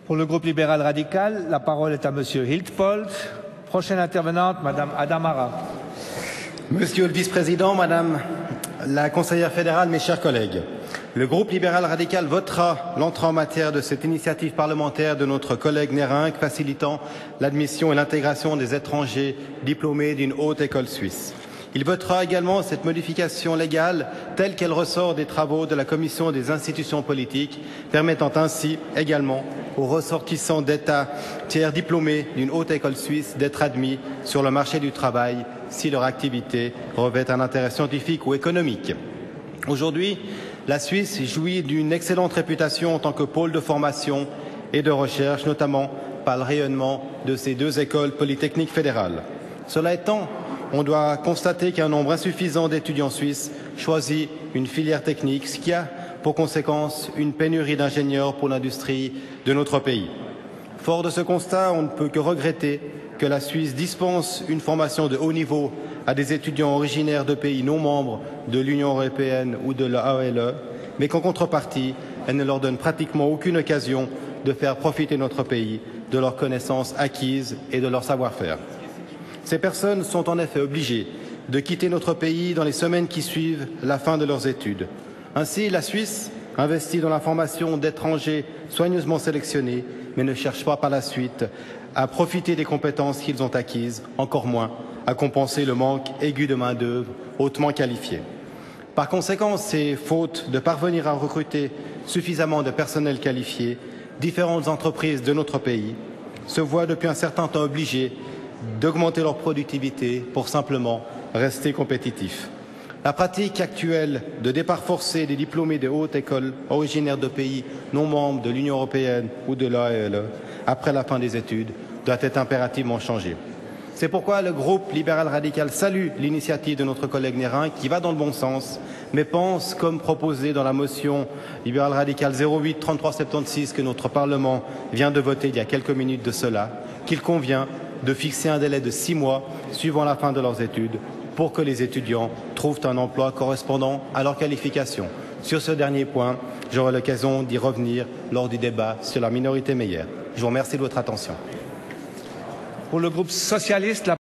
Pour le groupe libéral radical, la parole est à Monsieur Hiltpold. Prochaine intervenante, Madame Adamara. Monsieur le vice-président, Madame la conseillère fédérale, mes chers collègues, le groupe libéral radical votera l'entrée en matière de cette initiative parlementaire de notre collègue Nérinck facilitant l'admission et l'intégration des étrangers diplômés d'une haute école suisse. Il votera également cette modification légale telle qu'elle ressort des travaux de la Commission des institutions politiques, permettant ainsi également aux ressortissants d'États tiers diplômés d'une haute école suisse d'être admis sur le marché du travail si leur activité revêt un intérêt scientifique ou économique. Aujourd'hui, la Suisse jouit d'une excellente réputation en tant que pôle de formation et de recherche, notamment par le rayonnement de ses deux écoles polytechniques fédérales. Cela étant, on doit constater qu'un nombre insuffisant d'étudiants suisses choisit une filière technique, ce qui a pour conséquence une pénurie d'ingénieurs pour l'industrie de notre pays. Fort de ce constat, on ne peut que regretter que la Suisse dispense une formation de haut niveau à des étudiants originaires de pays non membres de l'Union européenne ou de l'AELE, mais qu'en contrepartie, elle ne leur donne pratiquement aucune occasion de faire profiter notre pays de leurs connaissances acquises et de leur savoir-faire. Ces personnes sont en effet obligées de quitter notre pays dans les semaines qui suivent la fin de leurs études. Ainsi, la Suisse investit dans la formation d'étrangers soigneusement sélectionnés, mais ne cherche pas par la suite à profiter des compétences qu'ils ont acquises, encore moins à compenser le manque aigu de main-d'œuvre hautement qualifiée. Par conséquent, c'est faute de parvenir à recruter suffisamment de personnel qualifié, différentes entreprises de notre pays se voient depuis un certain temps obligées d'augmenter leur productivité pour simplement rester compétitifs. La pratique actuelle de départ forcé des diplômés de haute école originaires de pays non membres de l'Union européenne ou de l'AELE après la fin des études doit être impérativement changée. C'est pourquoi le groupe libéral radical salue l'initiative de notre collègue Nérinck qui va dans le bon sens, mais pense, comme proposé dans la motion libérale radicale 08-3376 que notre Parlement vient de voter il y a quelques minutes de cela, qu'il convient de fixer un délai de 6 mois suivant la fin de leurs études pour que les étudiants trouvent un emploi correspondant à leurs qualifications. Sur ce dernier point, j'aurai l'occasion d'y revenir lors du débat sur la minorité Meyer. Je vous remercie de votre attention. Pour le groupe socialiste,